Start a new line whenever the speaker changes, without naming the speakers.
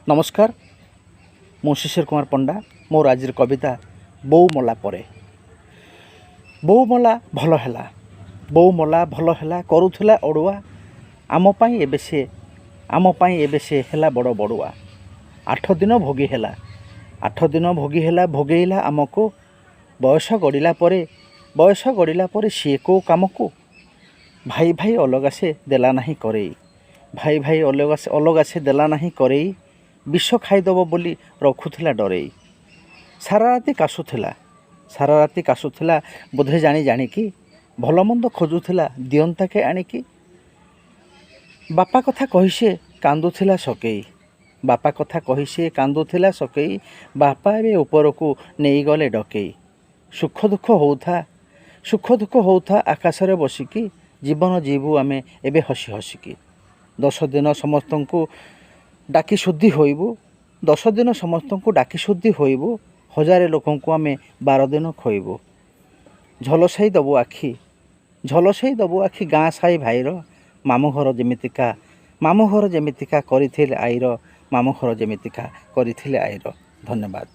नमस्कार मु शिशिर कुमार पंडा मोर आज कविता बो मला परे। बो मला भल है बो मला भल है करुला अड़ुआ आम पाई एबे से है बड़ बड़ुआ 8 दिन भोगी है 8 दिन भोगी है भोगेला आमको बयस गड़िला परे सी को काम को भाई भाई अलगा से देला नहीं करे भाई भाई अलगा से देला नहीं करे विष खाईदेव बोली रखुला डरे सारा राति काशुला बोधे जानी जानिकी भलमंद खोजुला दियंता के आणिकी बापा कथा कही से कांदुला सकेई बापा कथा कही से कांदुला सकेई बापा ए ऊपर को नहीं गले डकेई सुख दुख होता आकाशरे बसिकी जीवन जीवु आमे एबे हसी हसिकी 10 दिन समस्त को डाकी शुद्धि होइबु 10 दिन समस्त को डाकी शुद्धि होइबु 1000 लोकों को आमे 12 दिन खोइबु झलसाई दबु आखि गाँ साई भाईर मामु घर जेमितिका करिथिले आईर मामु घर जेमितिका करिथिले आईर। धन्यवाद।